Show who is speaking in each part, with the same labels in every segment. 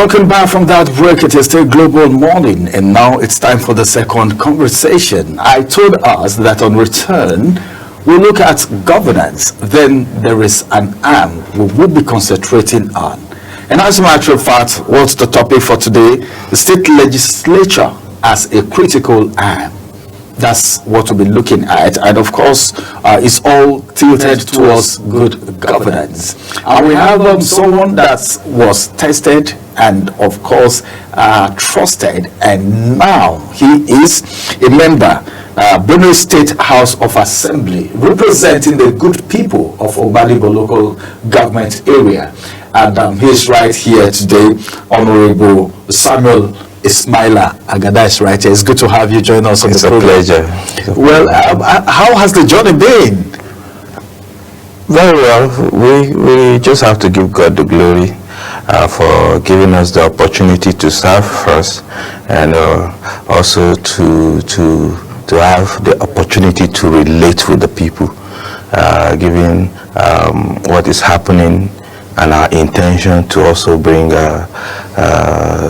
Speaker 1: Welcome back from that break. It is still Global Morning, and now it's time for the second conversation. I told us that on return, we'll look at governance. Then there is an arm we will be concentrating on. And as a matter of fact, what's the topic for today? The state legislature as a critical arm. That's what we'll be looking at, and of course it's all tilted towards good governance. And we have someone that was tested and of course trusted, and now he is a member, Benue State House of Assembly, representing the good people of Obalibo local government area. And he's right here today, Honorable Samuel Ismaila Agada is right here. It's good to have you join us on the program.
Speaker 2: It's a pleasure.
Speaker 1: Well, how has the journey been?
Speaker 2: Very well. We just have to give God the glory for giving us the opportunity to serve first, and also to have the opportunity to relate with the people, given what is happening, and our intention to also bring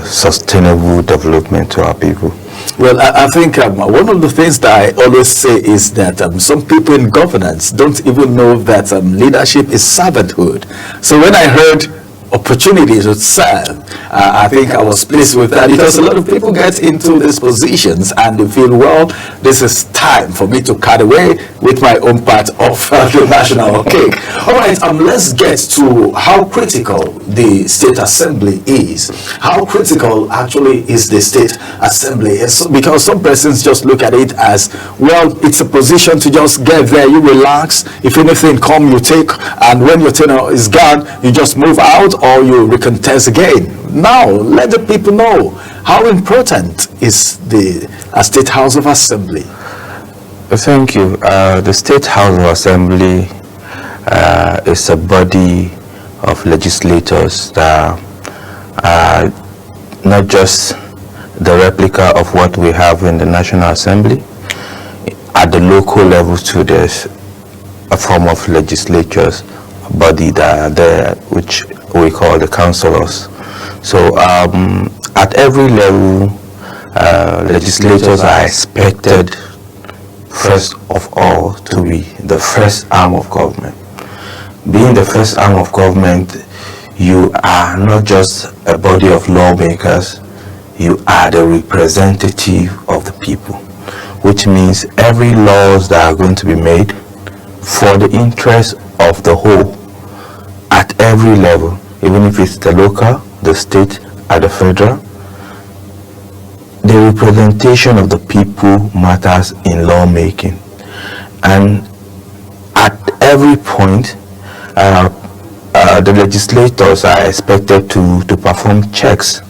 Speaker 2: sustainable development to our people.
Speaker 1: Well, I think one of the things that I always say is that some people in governance don't even know that leadership is servanthood. So when I heard opportunities to serve, I think I was pleased with that, because a lot of people get into these positions and they feel, well, this is time for me to cut away with my own part of the national cake. All right, let's get to how critical the State Assembly is. How critical actually is the State Assembly? Because some persons just look at it as, well, it's a position to just get there, you relax, if anything come, you take, and when your tenure is gone, you just move out or you recontest again. Now, let the people know how important is the State House of Assembly.
Speaker 2: Thank you. The State House of Assembly is a body of legislators that are not just the replica of what we have in the National Assembly. At the local level too, there's a form of legislatures, a body that are there, which we call the councillors. So at every level, legislators are expected, first of all, to be the first arm of government. Being the first arm of government, you are not just a body of lawmakers, you are the representative of the people, which means every laws that are going to be made for the interest of the whole at every level, even if it's the local, the state, and the federal, the representation of the people matters in lawmaking. And at every point, the legislators are expected to perform checks.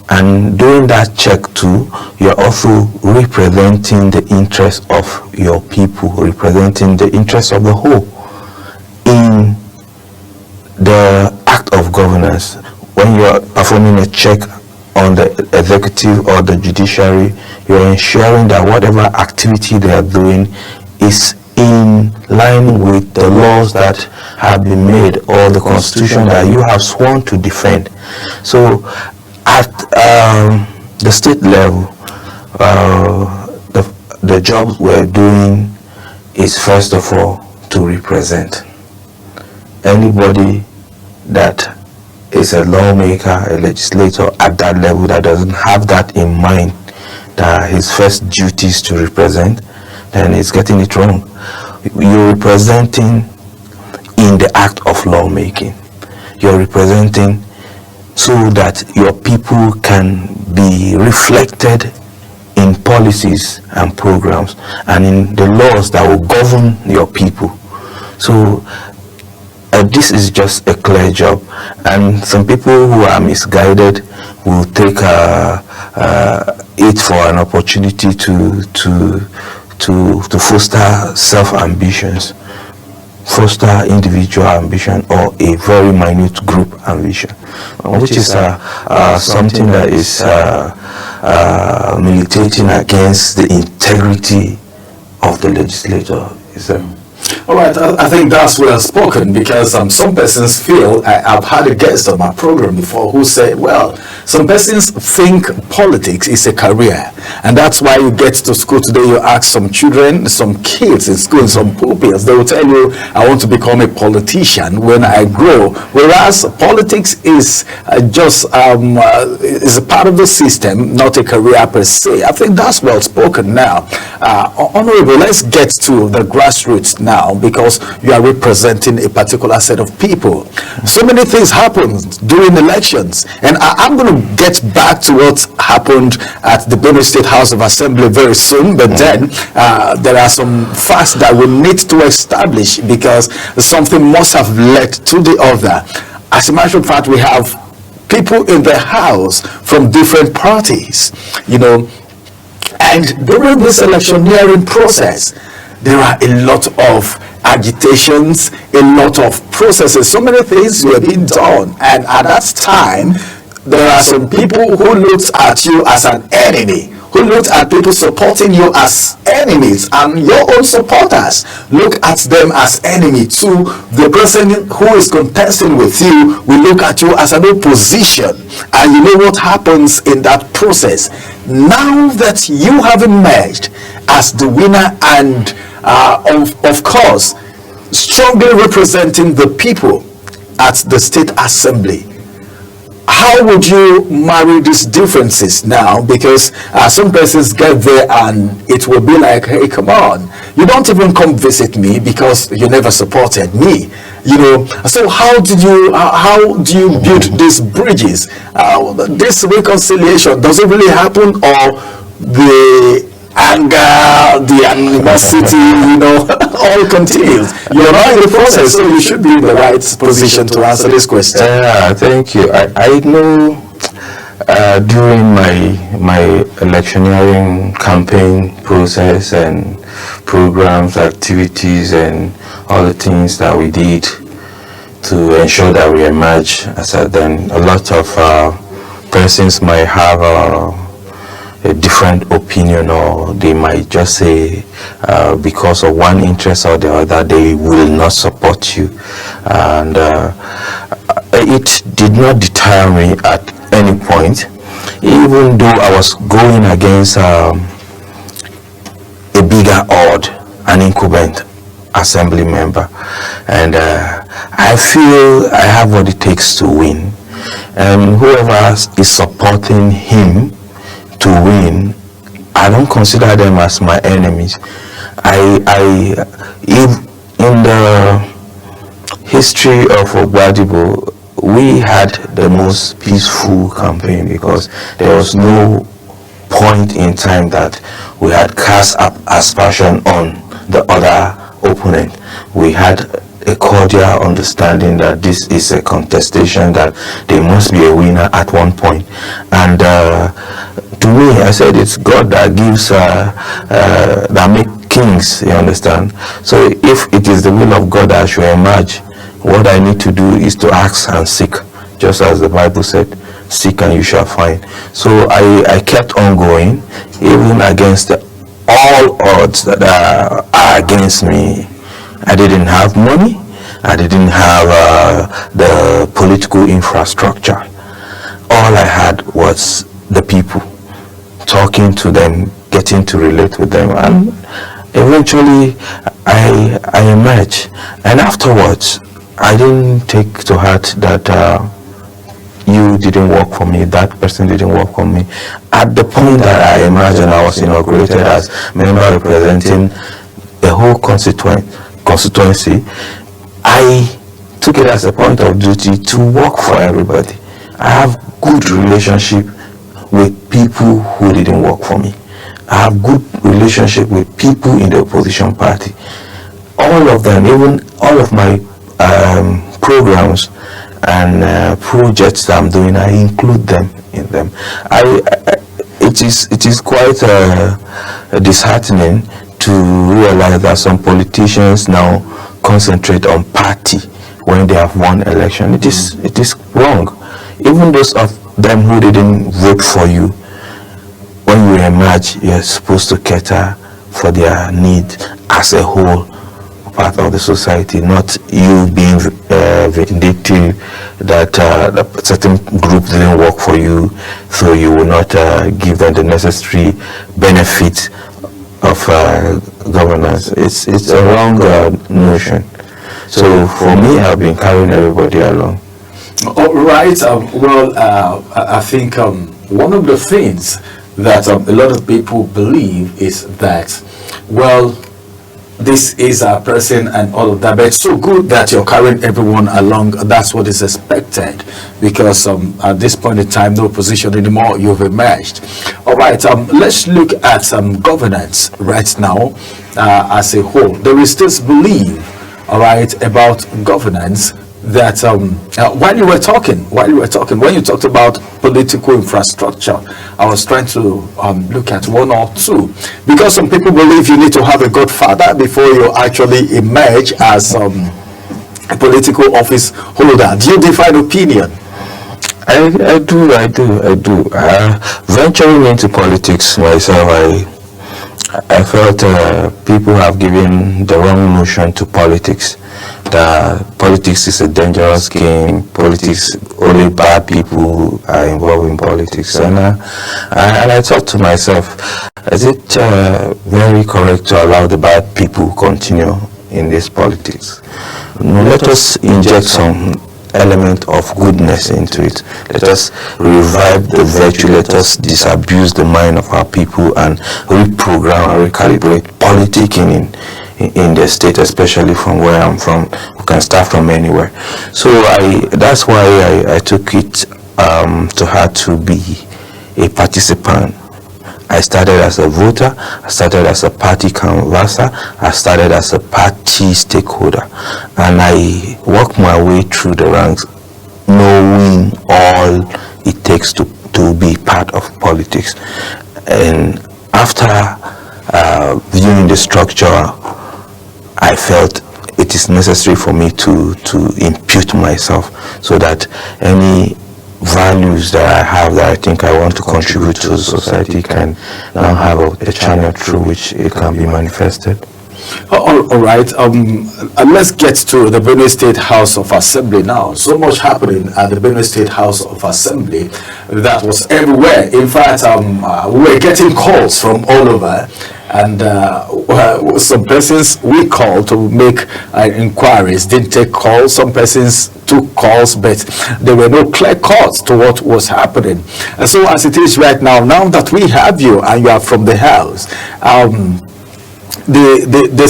Speaker 2: And during that check too, you're also representing the interests of your people, representing the interests of the whole. In the act of governance, when you're performing a check on the executive or the judiciary, you're ensuring that whatever activity they are doing is in line with the laws that have been made or the constitution that you have sworn to defend. So at the state level, the job we're doing is first of all to represent. Anybody that is a lawmaker, a legislator at that level that doesn't have that in mind, that his first duty is to represent, then he's getting it wrong. You're representing in the act of lawmaking. You're representing so that your people can be reflected in policies and programs and in the laws that will govern your people. So this is just a clear job, and some people who are misguided will take it for an opportunity to foster self-ambitions, foster individual ambition, or a very minute group ambition, which is something that is militating against the integrity of the legislator.
Speaker 1: All right, I think that's well spoken because some persons feel, I've had a guest on my program before who said, well, some persons think politics is a career, and that's why you get to school today, you ask some children, some kids in school, in some pupils, they will tell you, I want to become a politician when I grow, whereas politics is is a part of the system, not a career per se. I think that's well spoken now. Honorable, let's get to the grassroots now, because you are representing a particular set of people. So many things happen during elections, and I'm going to get back to what happened at the Benue State House of Assembly very soon, but then there are some facts that we need to establish because something must have led to the other. As a matter of fact, we have people in the house from different parties, and during this electioneering process, there are a lot of agitations, a lot of processes, so many things were being done, and at that time, there are some people who looked at you as an enemy, who looked at people supporting you as enemies, and your own supporters look at them as enemy too. The person who is contesting with you will look at you as an opposition, and you know what happens in that process. Now that you have emerged as the winner and of course strongly representing the people at the State Assembly, how would you marry these differences now? Because some persons get there and it will be like, hey, come on, you don't even come visit me because you never supported me. So how do you build these bridges? This reconciliation, does it really happen, or the anger, the animosity, all continues? You're not in the process, so you should be in the right position to answer this question.
Speaker 2: Yeah, thank you. I know during my electioneering campaign process and programs, activities, and all the things that we did to ensure that we emerge as a lot of persons might have a different opinion, or they might just say because of one interest or the other they will not support you, and it did not deter me at any point, even though I was going against a bigger odd, an incumbent assembly member, and I feel I have what it takes to win, and whoever is supporting him to win, I don't consider them as my enemies. If in the history of Ogbadibo, we had the most peaceful campaign because there was no point in time that we had cast up aspersion on the other opponent. We had a cordial understanding that this is a contestation, that there must be a winner at one point. And to me, I said it's God that gives, that make kings, you understand? So if it is the will of God that I should emerge, what I need to do is to ask and seek, just as the Bible said, seek and you shall find. So I kept on going, even against all odds that are against me. I didn't have money, I didn't have the political infrastructure. All I had was the people, talking to them, getting to relate with them, and eventually I emerged. And afterwards, I didn't take to heart that you didn't work for me, that person didn't work for me. At the point that I emerged and I was inaugurated as member representing the whole constituency, I took it as a point of duty to work for everybody. I have good relationship with people who didn't work for me. I have good relationship with people in the opposition party. All of them, even all of my programs and projects that I'm doing, I include them in them. It is quite disheartening to realize that some politicians now concentrate on party when they have won election. It is wrong. Even those of them who didn't vote for you, when you emerge, you're supposed to cater for their need as a whole part of the society, not you being vindictive that a certain group didn't work for you, so you will not give them the necessary benefits of governance. It's a wrong notion. So for me, I've been carrying everybody along.
Speaker 1: All right. I think one of the things that a lot of people believe is that, well, this is a person and all of that, but it's so good that you're carrying everyone along. That's what is expected, because at this point in time, no position anymore, you've emerged. All right, let's look at governance right now as a whole. There is this belief, all right, about governance that while you were talking, when you talked about political infrastructure, I was trying to look at one or two, because some people believe you need to have a godfather before you actually emerge as a political office holder. Do you differ in opinion?
Speaker 2: I do. Venturing into politics myself, I felt people have given the wrong notion to politics. That politics is a dangerous game. Politics, only bad people are involved in politics. And I thought to myself, is it very correct to allow the bad people continue in this politics? Let us inject some element of goodness into it. Let us revive the virtue. Let us disabuse the mind of our people and reprogram and recalibrate politicking in the state, especially from where I'm from. We can start from anywhere. So that's why I took it to heart to be a participant. I started as a voter, I started as a party canvasser, I started as a party stakeholder, and I worked my way through the ranks, knowing all it takes to be part of politics. And after viewing the structure, I felt it is necessary for me to impute myself, so that any values that I have that I think I want to contribute to the society can now have a channel through which it can be manifested.
Speaker 1: All right, let's get to the Benue State House of Assembly now. So much happening at the Benue State House of Assembly that was everywhere. In fact, we were getting calls from all over, and some persons we called to make inquiries didn't take calls. Some persons took calls, but there were no clear cuts to what was happening. And so as it is right now that we have you and you are from the house, the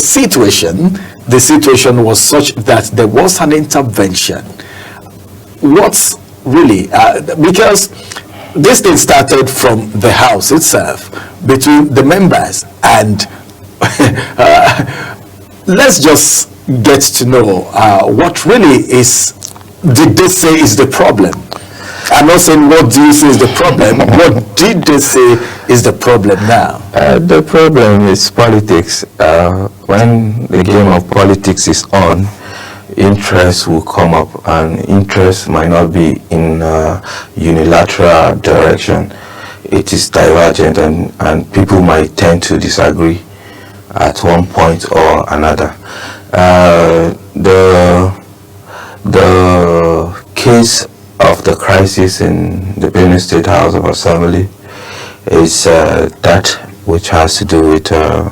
Speaker 1: situation was such that there was an intervention. What's really because this thing started from the house itself, between the members, and let's just get to know what really did they say is the problem. I'm not saying what do you say is the problem. What did they say is the problem now?
Speaker 2: The problem is politics. When the game of politics is on, interest will come up, and interest might not be in unilateral direction. It is divergent, and people might tend to disagree at one point or another. The case of the crisis in the Benue State House of Assembly is that which has to do with a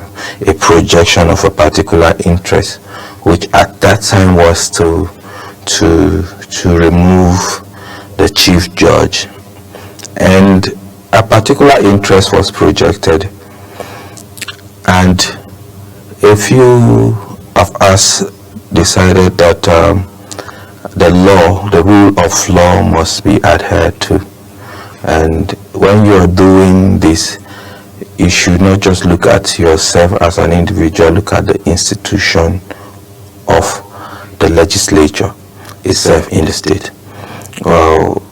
Speaker 2: projection of a particular interest, which at that time was to remove the chief judge, and a particular interest was projected, and a few of us decided that the rule of law must be adhered to. And when you're doing this, you should not just look at yourself as an individual, look at the institution of the legislature itself in the state. Well,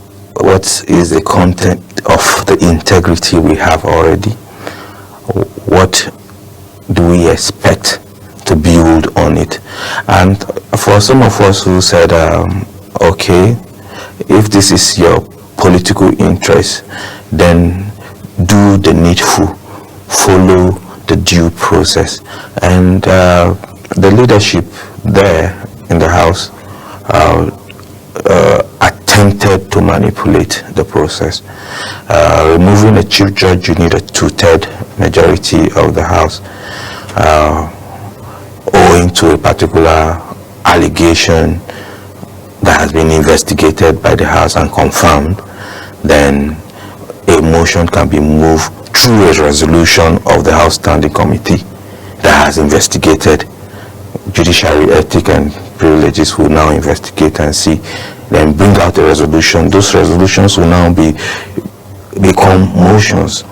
Speaker 2: what is the content of the integrity we have already? What do we expect to build on it? And for some of us who said, okay, if this is your political interest, then do the needful, follow the due process. And the leadership there in the House attempted to manipulate the process. Removing a chief judge, you need a two-third majority of the House, owing to a particular allegation that has been investigated by the House and confirmed. Then a motion can be moved through a resolution of the House Standing Committee that has investigated. Judiciary ethic and privileges will now investigate and see, then bring out a resolution. Those resolutions will now become motions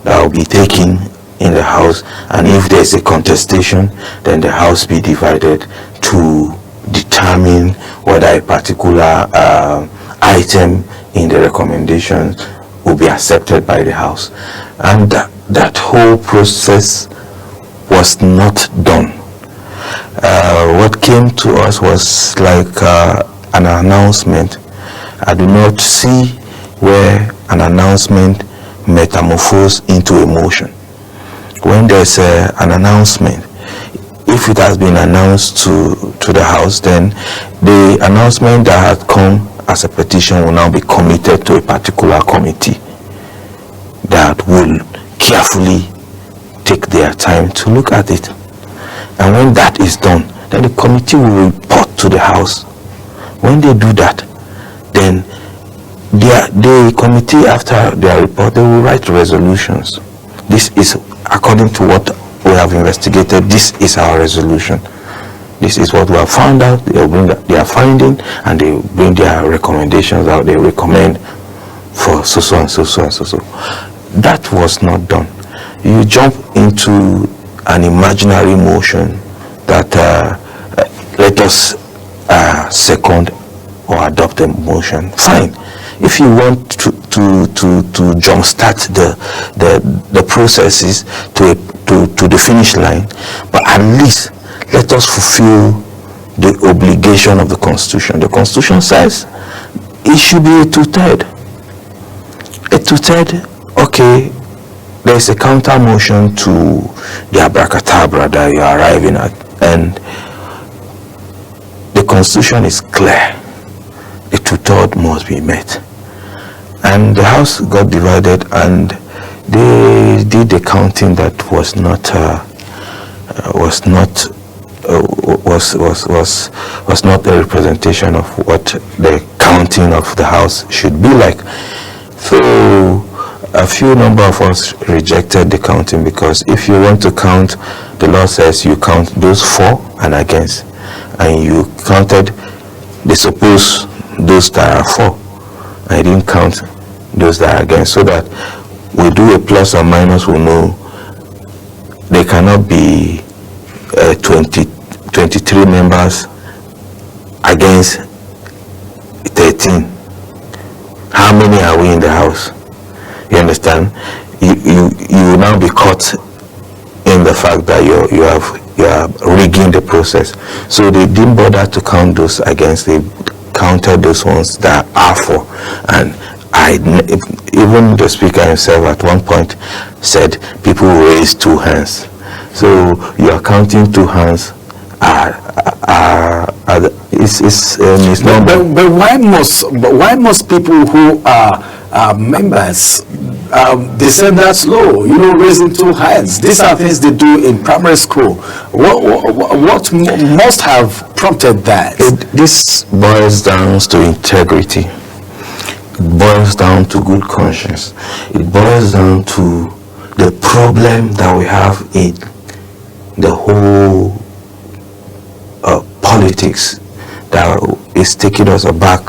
Speaker 2: that will be taken in the House, and if there's a contestation, then the House be divided to determine whether a particular item in the recommendations will be accepted by the House. And that whole process was not done. What came to us was like an announcement. I do not see where an announcement metamorphosed into a motion. When there's an announcement, if it has been announced to the House, then the announcement that had come as a petition will now be committed to a particular committee that will carefully take their time to look at it. And when that is done, then the committee will report to the House. When they do that, then the committee, after their report, they will write resolutions. This is according to what we have investigated. This is our resolution. This is what we have found out. They will bring their finding and they bring their recommendations out. They recommend for so and so and so. That was not done. You jump into an imaginary motion that let us second or adopt a motion. Fine. If you want to jumpstart the processes to the finish line, but at least let us fulfill the obligation of the Constitution. The Constitution says it should be a two-third. A two-third, okay, there is a counter motion to the abracadabra that you are arriving at, and the Constitution is clear. The two-third must be met. And the House got divided, and they did a counting that was not a representation of what the counting of the House should be like. So a few number of us rejected the counting, because if you want to count, the law says you count those for and against, and you counted they suppose those that are for. I didn't count those that are against, so that we do a plus or minus, we know they cannot be 23 members against 13. How many are we in the House? You understand? You will now be caught in the fact that you are rigging the process. So they didn't bother to count those against. They counted those ones that are for. And even the speaker himself at one point said people raise two hands. So you are counting two hands. It's not.
Speaker 1: But why must people who are members descend that slow? Raising two hands. These are things they do in primary school. What must have prompted that?
Speaker 2: This boils down to integrity. It boils down to good conscience. It boils down to the problem that we have in the whole politics that is taking us aback,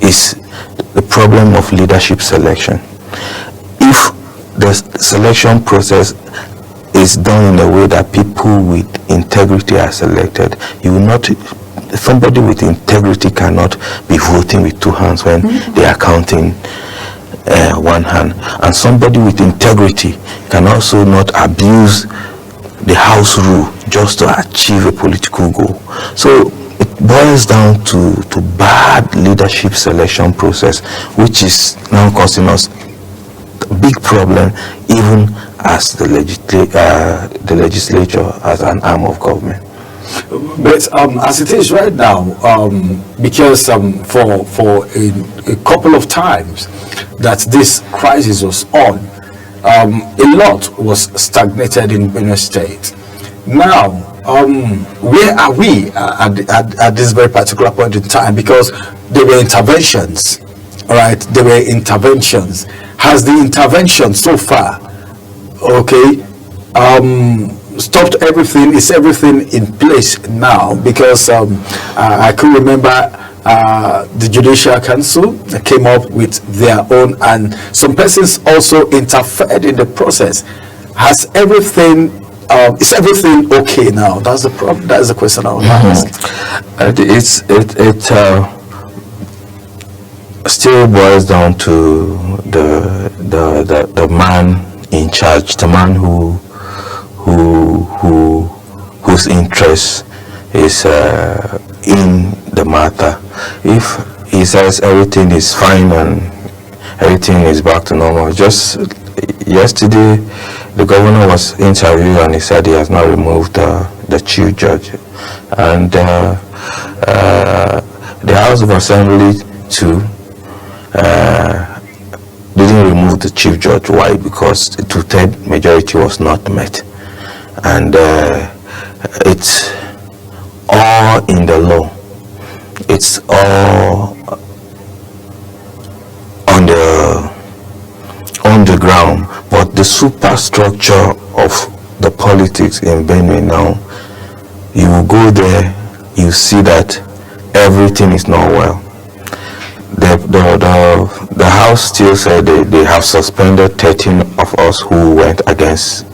Speaker 2: is the problem of leadership selection. If the selection process is done in a way that people with integrity are selected, somebody with integrity cannot be voting with two hands when they are counting one hand. And somebody with integrity can also not abuse the House rule just to achieve a political goal. So it boils down to bad leadership selection process, which is now causing us a big problem, even as the legislature as an arm of government.
Speaker 1: But as it is right now, because for a couple of times that this crisis was on, a lot was stagnated in Benue State. Now, where are we at this very particular point in time? Because there were interventions, all right? There were interventions. Has the intervention so far, okay, stopped everything? Is everything in place now? Because I could remember the Judicial Council came up with their own, and some persons also interfered in the process. Has everything is everything okay now? That's the problem. That is the question I want to ask.
Speaker 2: It still boils down to the man in charge, the man whose interest is in the matter. If he says everything is fine and everything is back to normal, just yesterday the governor was interviewed and he said he has not removed the chief judge, and the House of Assembly too didn't remove the chief judge. Why? Because the two-third majority was not met, and it's all in the law. It's all on the ground, but the superstructure of the politics in Benue now, you will go there, you see that everything is not well. The House still said they have suspended 13 of us who went against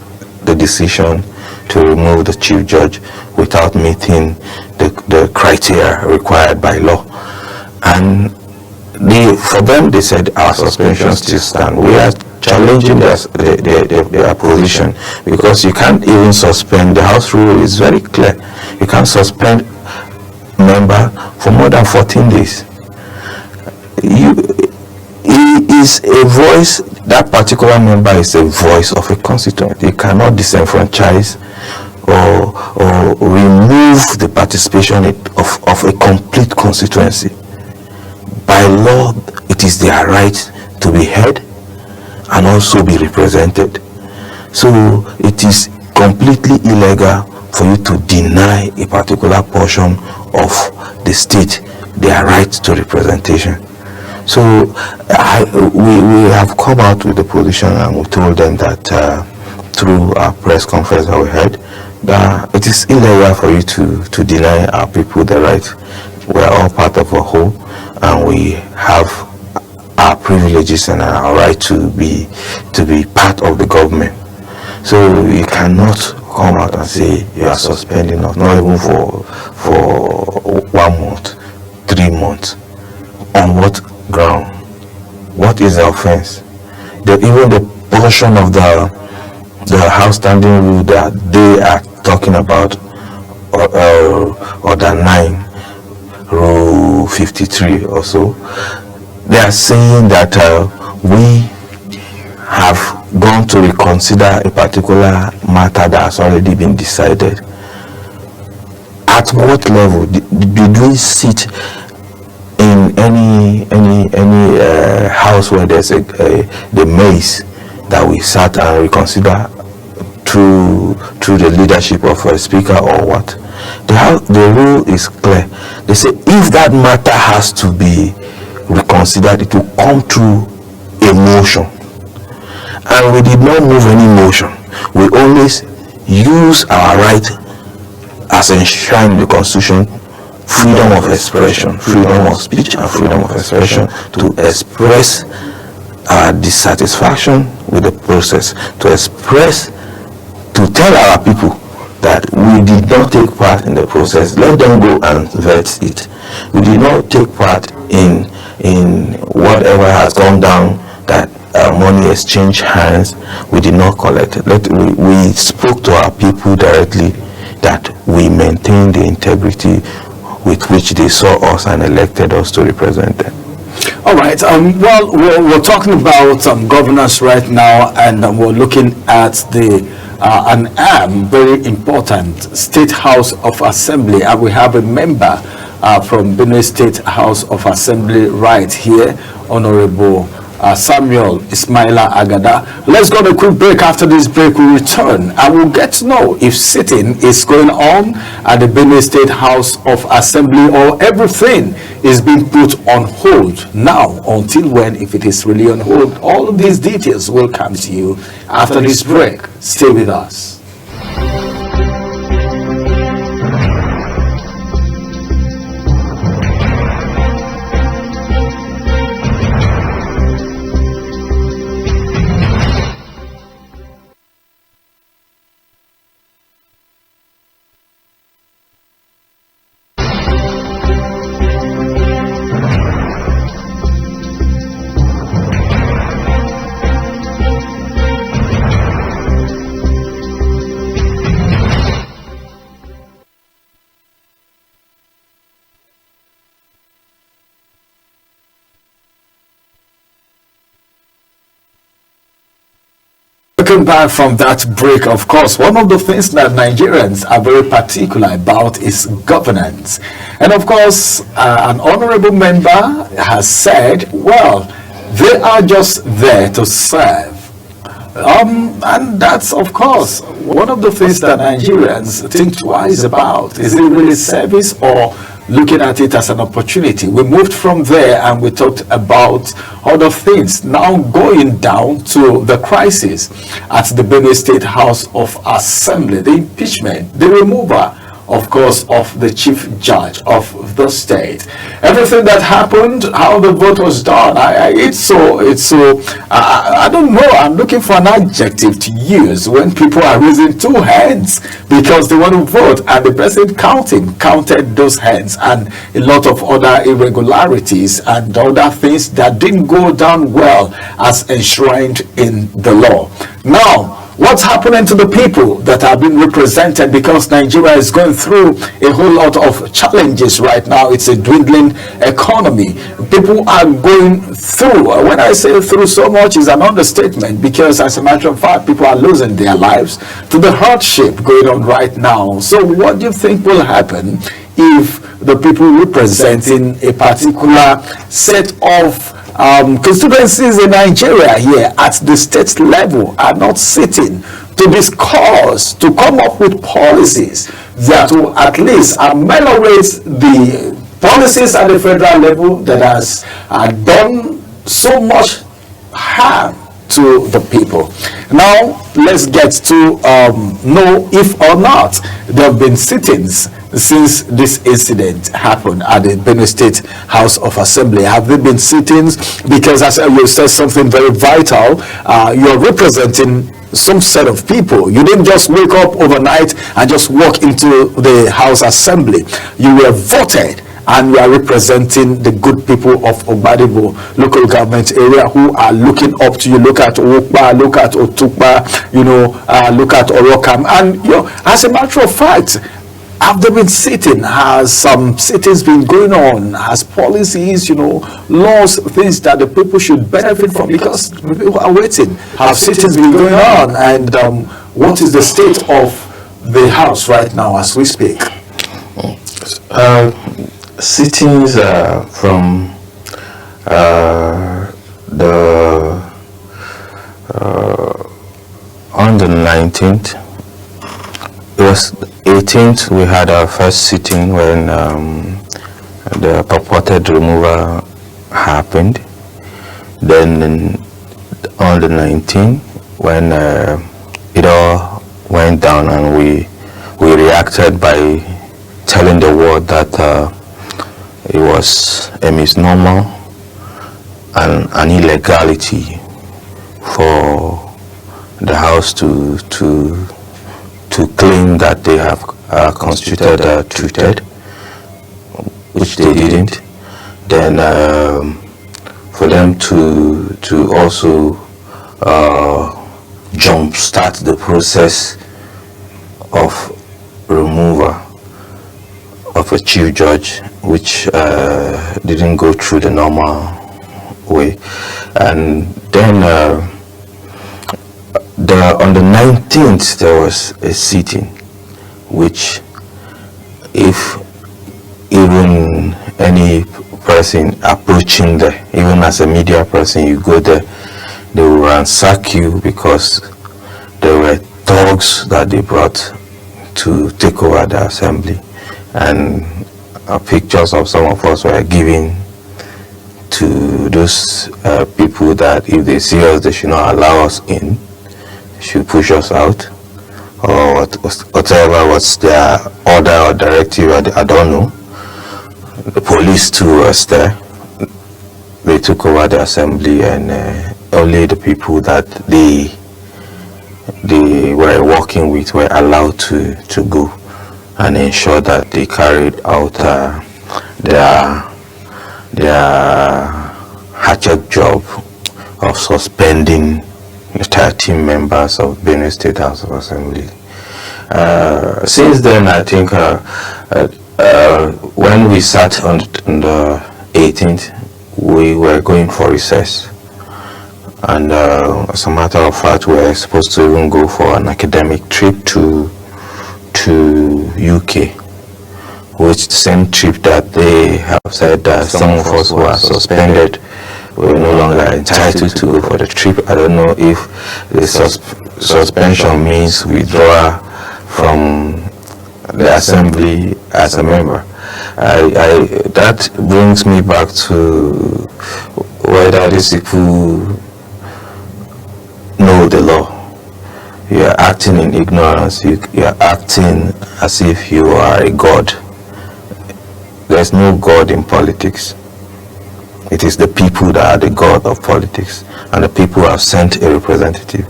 Speaker 2: the decision to remove the chief judge without meeting the criteria required by law. And for them, they said our suspension still stand. We are challenging their position, because you can't even suspend. The House rule is very clear. You can't suspend member for more than 14 days. He is a voice. That particular member is a voice of a constituent. You cannot disenfranchise or remove the participation of a complete constituency. By law, it is their right to be heard and also be represented. So it is completely illegal for you to deny a particular portion of the state their right to representation. So we have come out with the position, and we told them that through our press conference that we had, that it is illegal for you to deny our people the right. We are all part of a whole, and we have our privileges and our right to be part of the government. So you cannot come out and say you are suspending us, not even for 1 month, 3 months. On what ground? What is the offense? Even the portion of the House Standing Rule that they are talking about, Order 9, Rule 53 or so, they are saying that we have gone to reconsider a particular matter that has already been decided. At what level did we sit in any house where there's the maze that we sat and reconsider through the leadership of a speaker or what? The rule is clear. They say if that matter has to be reconsidered, it will come through a motion. And we did not move any motion. We always use our right as enshrined in the Constitution, freedom of expression, freedom of speech and freedom of expression, to express our dissatisfaction with the process, to tell our people that we did not take part in the process. Let them go and vet it. We did not take part in whatever has gone down, that money exchanged hands. We did not collect it. We spoke to our people directly that we maintain the integrity with which they saw us and elected us to represent them.
Speaker 1: All right. Well, we're talking about governance right now, and we're looking at the an very important State House of Assembly, and we have a member from Benue State House of Assembly right here, Honorable Samuel Ismaila Agada. Let's go on a quick break. After this break, we return and we'll get to know if sitting is going on at the Benue State House of Assembly or everything is being put on hold now. Until when, if it is really on hold, all of these details will come to you after this break. Stay with us. Welcome back from that break. Of course, one of the things that Nigerians are very particular about is governance. And of course, an honorable member has said, well, they are just there to serve. And that's, of course, one of the things that Nigerians think twice about. Is it really service or looking at it as an opportunity? We moved from there and we talked about other things. Now going down to the crisis at the Benue State House of Assembly, the impeachment, the removal, of course, of the chief judge of the state. Everything that happened, how the vote was done, I don't know, I'm looking for an adjective to use when people are raising two hands because they want to vote, and the person counted those hands, and a lot of other irregularities and other things that didn't go down well as enshrined in the law. Now, what's happening to the people that are being represented, because Nigeria is going through a whole lot of challenges right now? It's a dwindling economy. People are going through, when I say through so much is an understatement, because as a matter of fact, people are losing their lives to the hardship going on right now. So what do you think will happen if the people representing a particular set of constituencies in Nigeria here at the state level are not sitting to discuss, to come up with policies that will at least ameliorate the policies at the federal level that has done so much harm to the people? Now let's get to know if or not there have been sittings since this incident happened at the Benue State House of Assembly. Have there been sittings? Because as you said something very vital, you're representing some set of people. You didn't just wake up overnight and just walk into the House Assembly. You were voted, and you are representing the good people of Ogbadebo local government area who are looking up to you. Look at Okpa, look at Otukpa, look at Orokam. And as a matter of fact, have there been sitting? Has some sittings been going on? Has policies, laws, things that the people should benefit from? Because people are waiting. Have sittings been going on? And what is the state of the House right now as we speak?
Speaker 2: Sittings from on the 19th. It was 18th we had our first sitting when the purported removal happened. Then on the 19th, when it all went down, and we reacted by telling the world that it was a misnomer and an illegality for the House to claim that they have constituted treated, which they didn't. Then for them to also jumpstart the process of removal of a chief judge, which didn't go through the normal way. And then on the 19th there was a sitting, which if even any person approaching there, even as a media person, you go there, they will ransack you because there were thugs that they brought to take over the assembly, and pictures of some of us were given to those people that if they see us, they should not allow us in, they should push us out, or whatever was their order or directive, I don't know. The police too was there. They took over the assembly, and only the people that they were working with were allowed to go and ensure that they carried out their hatchet job of suspending the 13 members of Benue State House of Assembly. Since then, I think when we sat on the 18th, we were going for recess. And as a matter of fact, we were supposed to even go for an academic trip to UK, which the same trip that they have said that some of us who are suspended were no longer entitled to go for the trip. I don't know if the suspension means withdrawal from the assembly as a member. That brings me back to whether these people know the law. You are acting in ignorance. You are acting as if you are a god. There's no god in politics. It is the people that are the god of politics, and the people have sent a representative,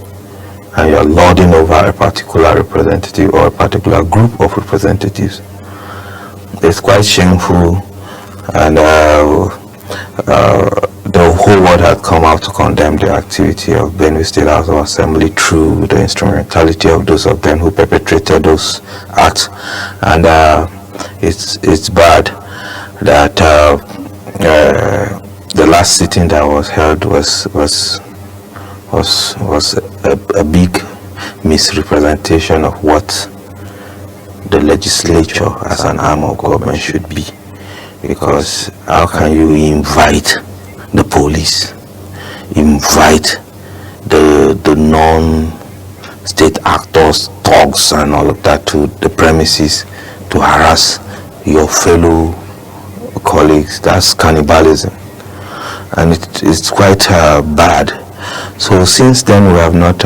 Speaker 2: and you are lording over a particular representative or a particular group of representatives. It's quite shameful, and the whole world had come out to condemn the activity of Benue State House of Assembly through the instrumentality of those of them who perpetrated those acts. And it's bad that the last sitting that was held was a big misrepresentation of what the legislature as an arm of government should be. Because how can you invite the police, invite the non-state actors, thugs and all of that to the premises to harass your fellow colleagues? That's cannibalism, and it's quite bad. So since then we have not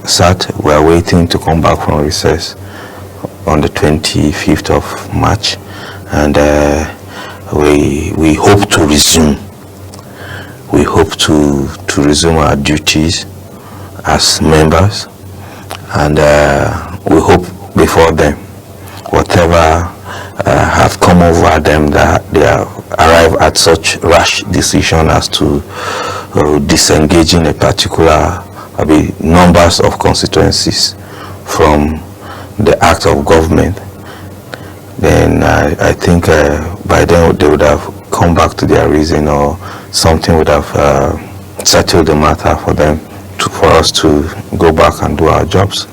Speaker 2: sat. We are waiting to come back from recess on the 25th of March, and we hope to resume. We hope to resume our duties as members, and we hope before then, whatever have come over them, that they have arrived at such rash decision as to disengage in a particular numbers of constituencies from the act of government. Then I think by then they would have come back to their reason, or something would have settled the matter for them, for us to go back and do our jobs.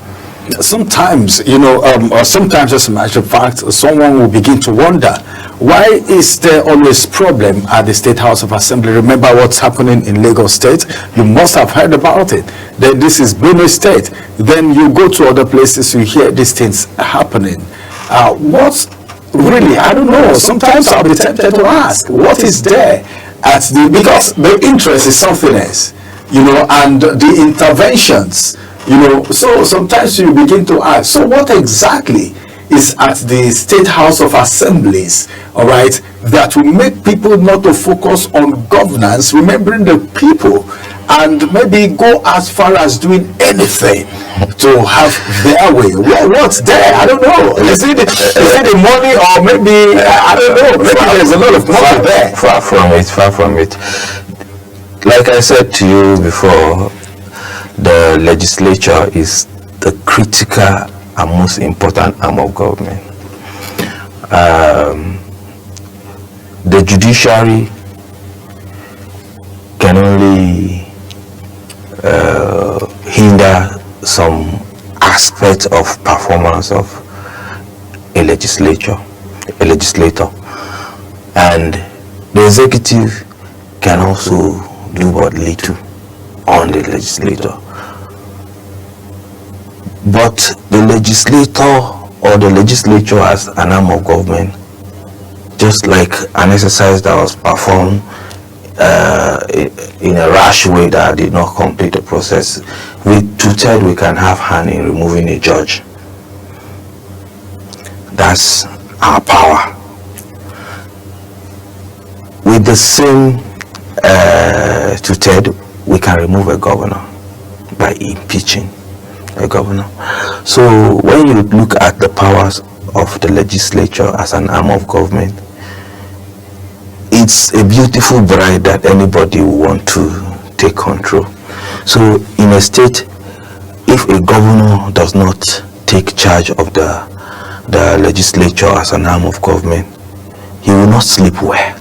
Speaker 1: Sometimes, or sometimes, as a matter of fact, someone will begin to wonder, why is there always problem at the State House of Assembly? Remember what's happening in Lagos State? You must have heard about it. Then this is Benue State. Then you go to other places, you hear these things happening. What's really, I don't know. Sometimes I'll be tempted to ask, what is there at because the interest is something else, and the interventions, so sometimes you begin to ask, so what exactly is at the State House of Assemblies, all right, that will make people not to focus on governance, remembering the people, and maybe go as far as doing anything to have their way? What's there? I don't know. Is it the money, or maybe, I don't know, maybe there's a lot of money there.
Speaker 2: Far from it. Like I said to you before, the legislature is the critical and most important arm of government. The judiciary can only hinder some aspect of performance of a legislator, and the executive can also do but little on the legislator. But the legislator or the legislature as an arm of government, just like an exercise that was performed in a rash way that did not complete the process, with 2/3 we can have hand in removing a judge. That's our power. With the same 2/3 we can remove a governor by impeaching a governor. So when you look at the powers of the legislature as an arm of government, it's a beautiful bride that anybody will want to take control. So in a state, if a governor does not take charge of the legislature as an arm of government, he will not sleep well.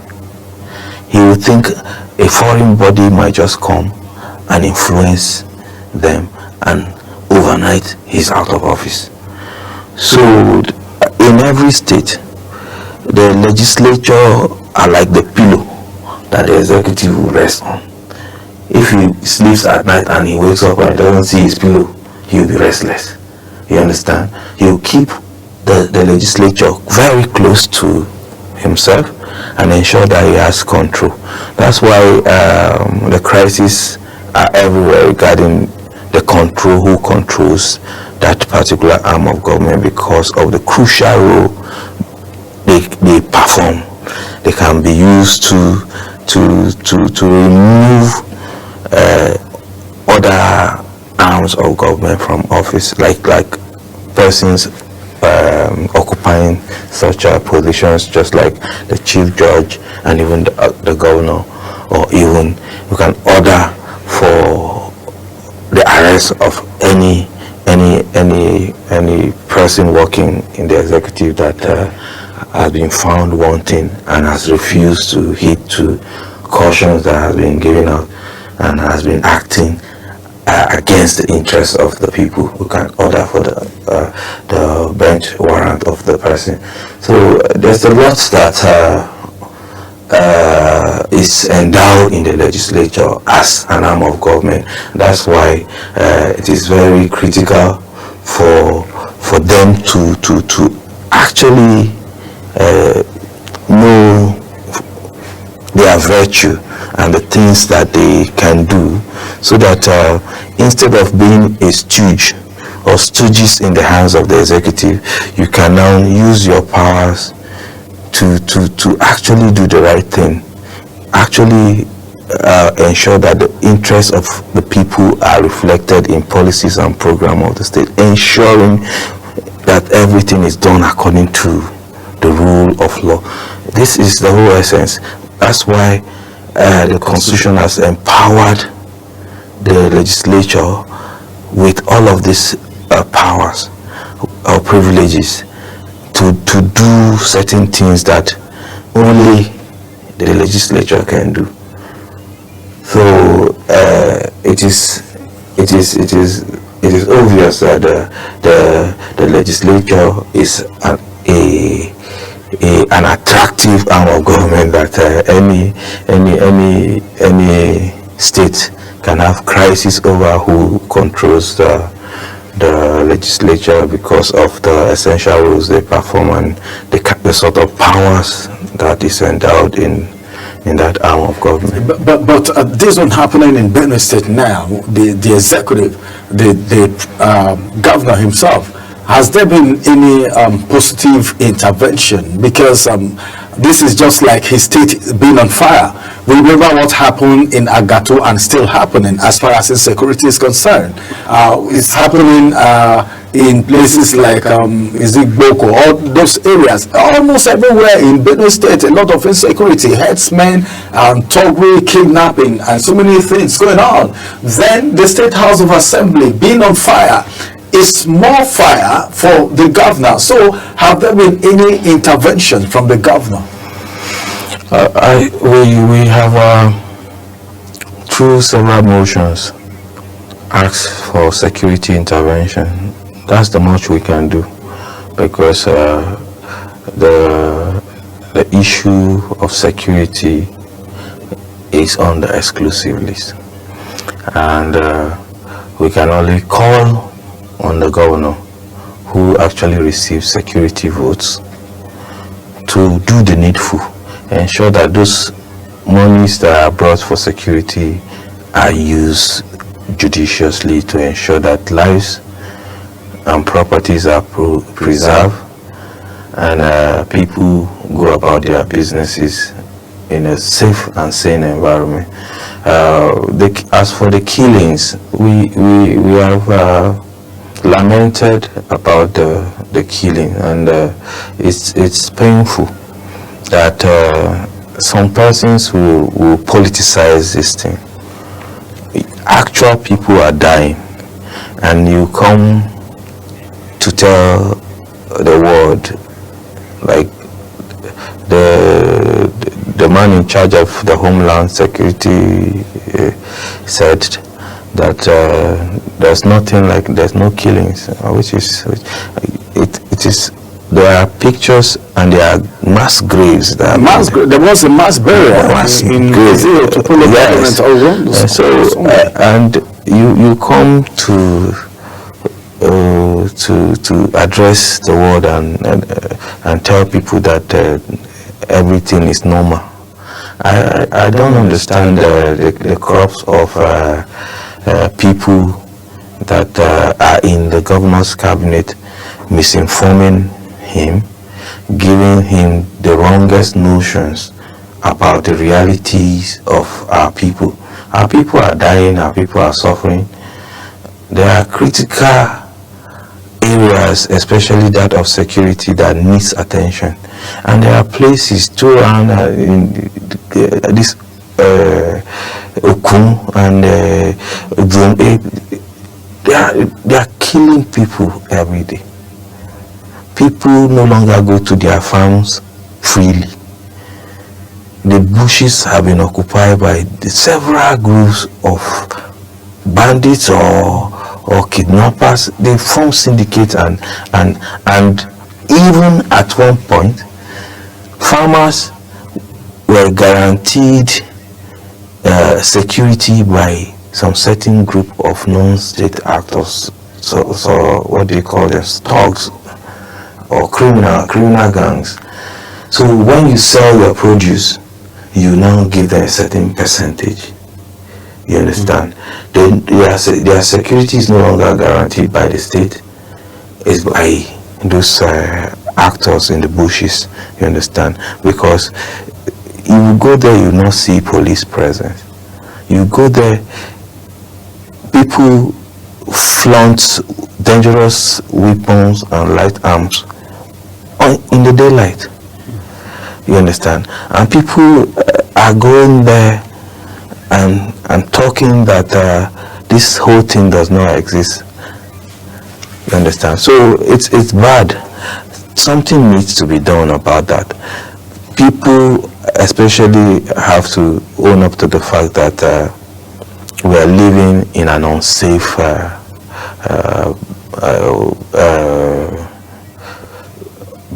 Speaker 2: He will think a foreign body might just come and influence them, and overnight he's out of office. So in every state, the legislature are like the pillow that the executive will rest on. If he sleeps at night and he wakes up and doesn't see his pillow, he will be restless. You understand? He will keep the legislature very close to himself and ensure that he has control. That's why the crises are everywhere regarding the control, who controls that particular arm of government, because of the crucial role they perform. They can be used to remove other arms of government from office, like persons occupying such positions, just like the chief judge and even the governor, or even you can order for the arrest of any person working in the executive that has been found wanting and has refused to heed to cautions that has been given out and has been acting against the interests of the people. We can order for the bench warrant of the person. So there's a lot that is endowed in the legislature as an arm of government. That's why it is very critical for them to actually know their virtue and the things that they can do, so that instead of being a stooge or stooges in the hands of the executive, you can now use your powers to actually do the right thing, actually ensure that the interests of the people are reflected in policies and program of the state, ensuring that everything is done according to the rule of law. This is the whole essence. That's why the Constitution has empowered the legislature with all of these powers or privileges to do certain things that only the legislature can do. So it is obvious that the legislature is an attractive arm of government that any state can have crisis over who controls the legislature, because of the essential roles they perform and the sort of powers that is endowed in that arm of government.
Speaker 1: But this one happening in Benue State now, the executive, the governor himself, has there been any positive intervention? Because this is just like his state being on fire. We remember what happened in Agato and still happening as far as insecurity is concerned. It's happening in places like Boko, all those areas, almost everywhere in Benue State. A lot of insecurity, herdsmen, thuggery, kidnapping, and so many things going on. Then the State House of Assembly being on fire. It's more fire for the governor. So have there been any intervention from the governor?
Speaker 2: through several motions, ask for security intervention. That's the much we can do, because the issue of security is on the exclusive list, and we can only call on the governor, who actually receives security votes, to do the needful, ensure that those monies that are brought for security are used judiciously to ensure that lives and properties are preserved, and people go about their businesses in a safe and sane environment. As for the killings, we have lamented about the killing, and it's painful that some persons will politicize this thing. Actual people are dying, and you come to tell the world, like the man in charge of the Homeland Security said that there's no killings, which is there are pictures and there are mass graves. There
Speaker 1: was a mass burial in Brazil to pull
Speaker 2: yes.
Speaker 1: around.
Speaker 2: And you come to address the world and tell people that everything is normal. I don't understand the crops of people that are in the governor's cabinet misinforming him, giving him the wrongest notions about the realities of our people. Our people are dying, our people are suffering. There are critical areas, especially that of security, that needs attention. And there are places to around this Okun and they are killing people every day. People no longer go to their farms freely. The bushes have been occupied by several groups of bandits or kidnappers. They form syndicates, and even at one point, farmers were guaranteed security by some certain group of non-state actors. So what do you call them? Thugs or criminal gangs. So when you sell your produce, you now give them a certain percentage. You understand? Then their security is no longer guaranteed by the state. It's by those actors in the bushes. You understand? Because you go there, you not see police presence. You go there, people flaunt dangerous weapons and light arms in the daylight. You understand? And people are going there and talking that this whole thing does not exist. You understand? So it's bad. Something needs to be done about that. People especially have to own up to the fact that we are living in an unsafe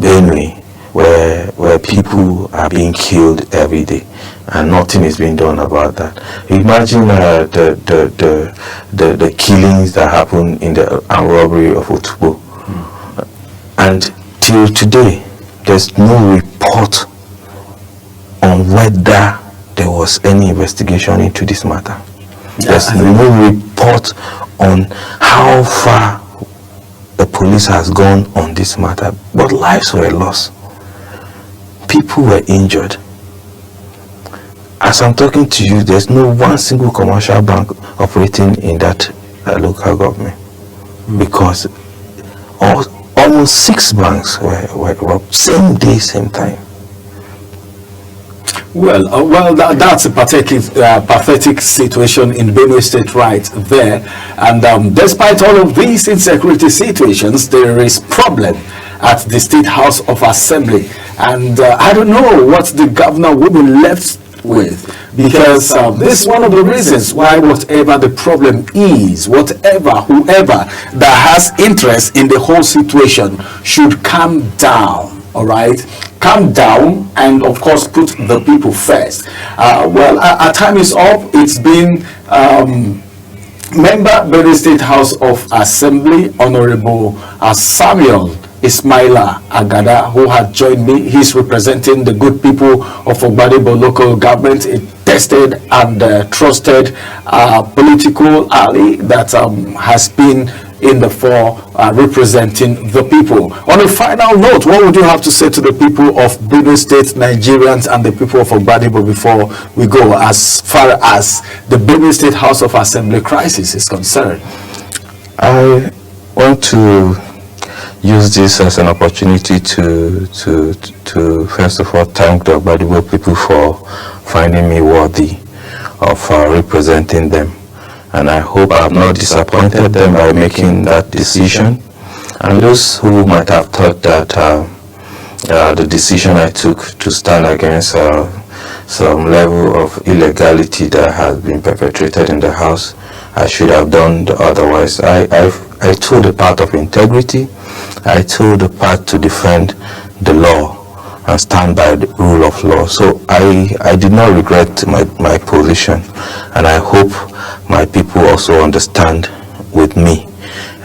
Speaker 2: Benue, where people are being killed every day, and nothing is being done about that. Imagine the killings that happen in the armed robbery of Otubo, and till today, there's no report on whether there was any investigation into this matter. There's no report on how far the police has gone on this matter, but lives were lost. People were injured. As I'm talking to you, there's no one single commercial bank operating in that local government, because almost 6 banks were same day, same time.
Speaker 1: Well, that's a pathetic situation in Benue State right there. And despite all of these insecurity situations, there is problem at the State House of Assembly. And I don't know what the governor will be left with because this is one of the reasons why whatever the problem is, whoever that has interest in the whole situation should calm down, all right? Calm down and, of course, put the people first. Our time is up. It's been Member, Benue State House of Assembly, Honorable Samuel Ismaila Agada, who had joined me. He's representing the good people of Ogbadebo local government, a tested and trusted political ally that has been in the fore representing the people. On a final note, what would you have to say to the people of Benue State, Nigerians, and the people of Ogbadebo before we go as far as the Benue State House of Assembly crisis is concerned?
Speaker 2: I want to use this as an opportunity to first of all thank the Ogbadebo people for finding me worthy of representing them. And I hope I have not disappointed them by making that decision. And those who might have thought that the decision I took to stand against some level of illegality that has been perpetrated in the House, I should have done otherwise. I took the path of integrity. I took the path to defend the law and stand by the rule of law. So I did not regret my position, and I hope my people also understand with me.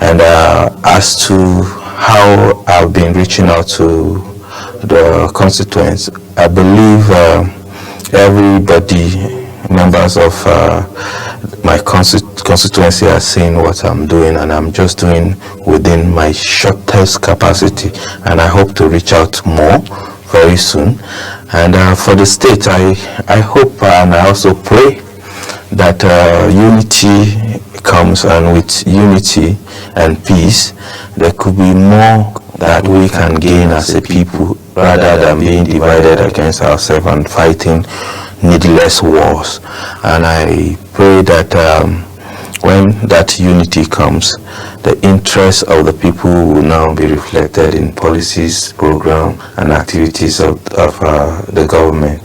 Speaker 2: And as to how I've been reaching out to the constituents, I believe everybody, members of my constituency, are seeing what I'm doing, and I'm just doing within my shortest capacity, and I hope to reach out more very soon. And for the state, I hope and I also pray that unity comes, and with unity and peace there could be more that we can gain as a people, rather than being divided against ourselves and fighting needless wars. And I pray that when that unity comes, the interests of the people will now be reflected in policies, programs, and activities of the government.